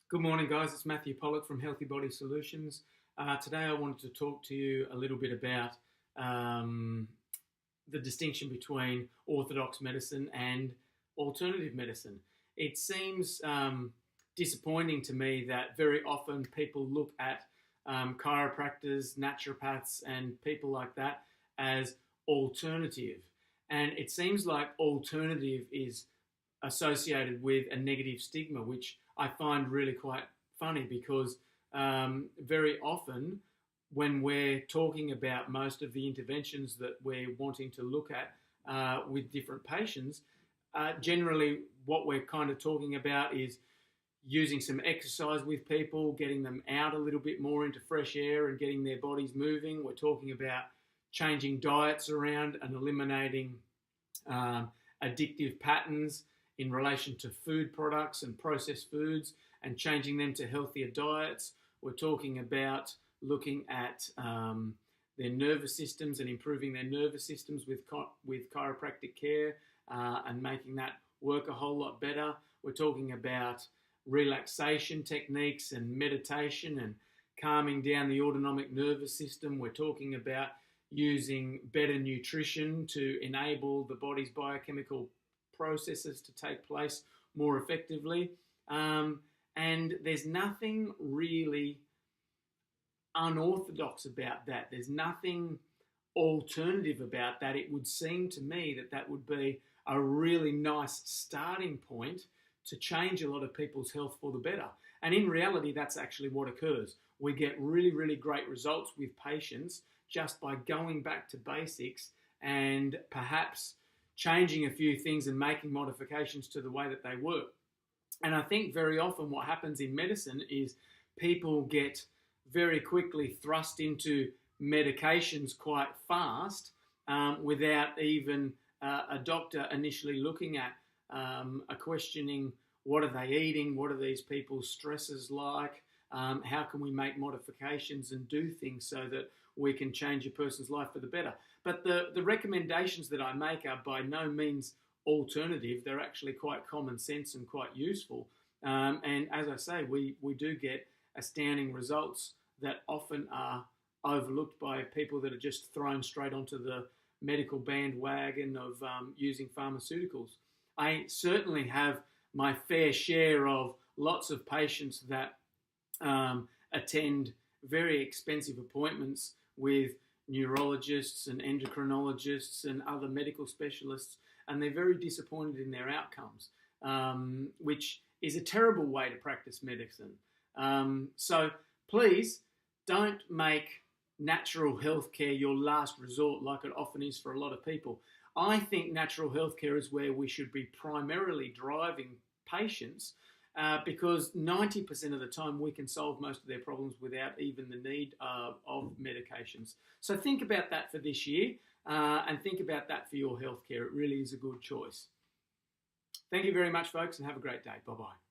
Good morning, guys. It's Matthew Pollock from Healthy Body Solutions. Today I wanted to talk to you a little bit about the distinction between orthodox medicine and alternative medicine. It seems disappointing to me that very often people look at chiropractors, naturopaths, and people like that as alternative. And it seems like alternative is associated with a negative stigma, which I find really quite funny because very often when we're talking about most of the interventions that we're wanting to look at with different patients, generally what we're kind of talking about is using some exercise with people, getting them out a little bit more into fresh air and getting their bodies moving. We're talking about changing diets around and eliminating addictive patterns in relation to food products and processed foods and changing them to healthier diets. We're talking about looking at their nervous systems and improving their nervous systems with chiropractic care and making that work a whole lot better. We're talking about relaxation techniques and meditation and calming down the autonomic nervous system. We're talking about using better nutrition to enable the body's biochemical processes to take place more effectively. And there's nothing really unorthodox about that. There's nothing alternative about that. It would seem to me that that would be a really nice starting point to change a lot of people's health for the better. And in reality, that's actually what occurs. We get really, really great results with patients just by going back to basics and perhaps changing a few things and making modifications to the way that they work. And I think very often what happens in medicine is people get very quickly thrust into medications quite fast without even a doctor initially looking at a questioning, what are they eating, what are these people's stresses like, how can we make modifications and do things so that we can change a person's life for the better. But the recommendations that I make are by no means alternative. They're actually quite common sense and quite useful. And as I say, we do get astounding results that often are overlooked by people that are just thrown straight onto the medical bandwagon of using pharmaceuticals. I certainly have my fair share of lots of patients that attend very expensive appointments with neurologists and endocrinologists and other medical specialists, and they're very disappointed in their outcomes, which is a terrible way to practice medicine. So please don't make natural healthcare your last resort like it often is for a lot of people. I think natural healthcare is where we should be primarily driving patients because 90% of the time we can solve most of their problems without even the need of medications. So think about that for this year and think about that for your healthcare. It really is a good choice. Thank you very much, folks, and have a great day. Bye-bye.